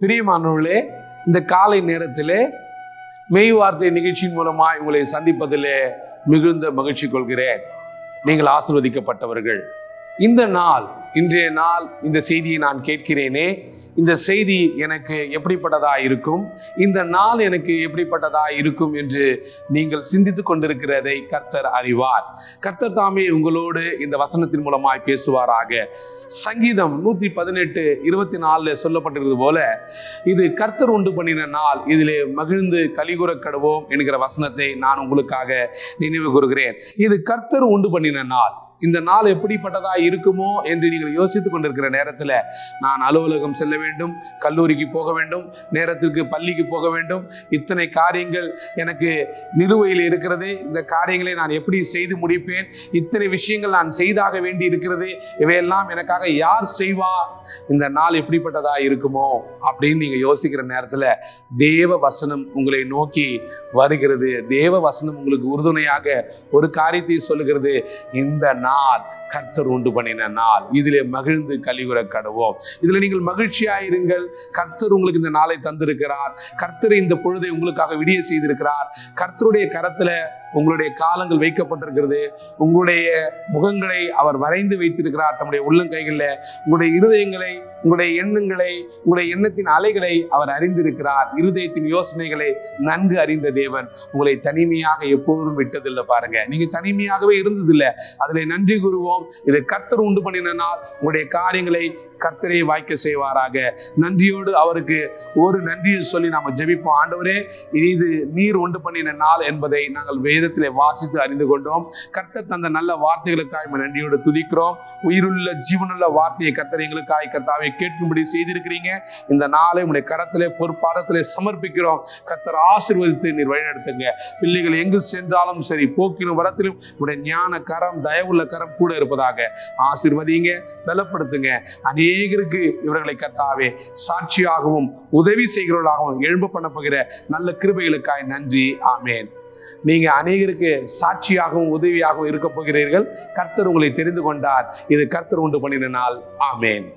பிரியமானவர்களே, இந்த காலை நேரத்திலே மெய் வார்த்தை நிகழ்ச்சியின் மூலமாக உங்களை சந்திப்பதிலே மிகுந்த மகிழ்ச்சி கொள்கிறேன். நீங்கள் ஆசீர்வதிக்கப்பட்டவர்கள். இந்த நாள், இன்றைய நாள் இந்த செய்தியை நான் கேட்கிறேனே, இந்த செய்தி எனக்கு எப்படிப்பட்டதா இருக்கும், இந்த நாள் எனக்கு எப்படிப்பட்டதா இருக்கும் என்று நீங்கள் சிந்தித்து கொண்டிருக்கிறதை கர்த்தர் அறிவார். கர்த்தர் தாமே உங்களோடு இந்த வசனத்தின் மூலமாய் பேசுவாராக. சங்கீதம் 118:24 சொல்லப்பட்டிருக்கிறது போல, இது கர்த்தர் உண்டு பண்ணின நாள், இதிலே மகிழ்ந்து கலிகூர கடவோம் என்கிற வசனத்தை நான் உங்களுக்காக நினைவு கூறுகிறேன். இது கர்த்தர் உண்டு பண்ணின நாள். இந்த நாள் எப்படிப்பட்டதா இருக்குமோ என்று நீங்கள் யோசித்துக் கொண்டிருக்கிற நேரத்தில், நான் அலுவலகம் செல்ல வேண்டும், கல்லூரிக்கு போக வேண்டும், நேரத்திற்கு பள்ளிக்கு போக வேண்டும், இத்தனை காரியங்கள் எனக்கு நிலுவையில் இருக்கிறது, இந்த காரியங்களை நான் எப்படி செய்து முடிப்பேன், இத்தனை விஷயங்கள் நான் செய்தாக வேண்டி இருக்கிறது, இவையெல்லாம் எனக்காக யார் செய்வார், இந்த நாள் எப்படிப்பட்டதா இருக்குமோ அப்படின்னு நீங்க யோசிக்கிற நேரத்தில் தேவ வசனம் உங்களை நோக்கி வருகிறது. தேவ வசனம் உங்களுக்கு உறுதுணையாக ஒரு காரியத்தை சொல்லுகிறது. இந்த நாள் கர்த்தர் உண்டு பண்ணின நாள், இதிலே மகிழ்ந்து கலிகூர கடவோம். இதுல நீங்கள் மகிழ்ச்சியாயிருங்கள். கர்த்தர் உங்களுக்கு இந்த நாளை தந்திருக்கிறார். கர்த்தர் இந்த பொழுதை உங்களுக்காக விடிய செய்திருக்கிறார். கர்த்தருடைய கரத்துல உங்களுடைய காலங்கள் வைக்கப்பட்டிருக்கிறது. உங்களுடைய முகங்களை அவர் வரைந்து வைத்திருக்கிறார் தம்முடைய உள்ளங்கைகளில். உங்களுடைய இருதயங்களை, உங்களுடைய எண்ணங்களை, உங்களுடைய எண்ணத்தின் அலைகளை அவர் அறிந்திருக்கிறார். இருதயத்தின் யோசனைகளை நன்கு அறிந்த தேவன் உங்களை தனிமையாக எப்போதும் விட்டதில்லை. பாருங்க, நீங்க தனிமையாகவே இருந்ததில்லை. அதில் நன்றி கூறுவோம். இது கர்த்தர் உண்டு பண்ணின நாள். உங்களுடைய காரியங்களை கர்த்தரை வாய்க்க செய்வாராக. நன்றியோடு அவருக்கு ஒரு நன்றியை சொல்லி நாம ஜெபிப்போம். ஆண்டவரே, இது நீர் உண்டு பண்ணின நாள் என்பதை நாங்கள் வேதத்திலே வாசித்து அறிந்து கொண்டோம். கர்த்தர் தந்த நல்ல வார்த்தைகளுக்காக நன்றியோடு துதிக்கிறோம். உயிருள்ள ஜீவனுள்ள வார்த்தையை கர்த்தர் எங்களுக்காக கர்த்தாவை கேட்கும்படி செய்திருக்கிறீங்க. இந்த நாளை உடைய கரத்திலே பொறுப்பாதத்திலே சமர்ப்பிக்கிறோம். கர்த்தர் ஆசீர்வதித்து நீர் வழிநடத்துங்க. பிள்ளைகள் எங்கு சென்றாலும் சரி, போக்கிலும் வரத்திலும் உடைய ஞான கரம், தயவுள்ள கரம் கூட இருப்பதாக ஆசீர்வதிங்க, பலப்படுத்துங்க. அநேகருக்கு இவர்களை கர்த்தாவே சாட்சியாகவும் உதவி செய்கிறவர்களாகவும் எழும்ப பண்ண போகிற நல்ல கிருபைகளுக்காய் நன்றி. ஆமேன். நீங்க அநேகருக்கு சாட்சியாகவும் உதவியாகவும் இருக்க போகிறீர்கள். கர்த்தர் உங்களை தெரிந்து கொண்டார். இது கர்த்தர் உண்டு பண்ணின நாள். ஆமேன்.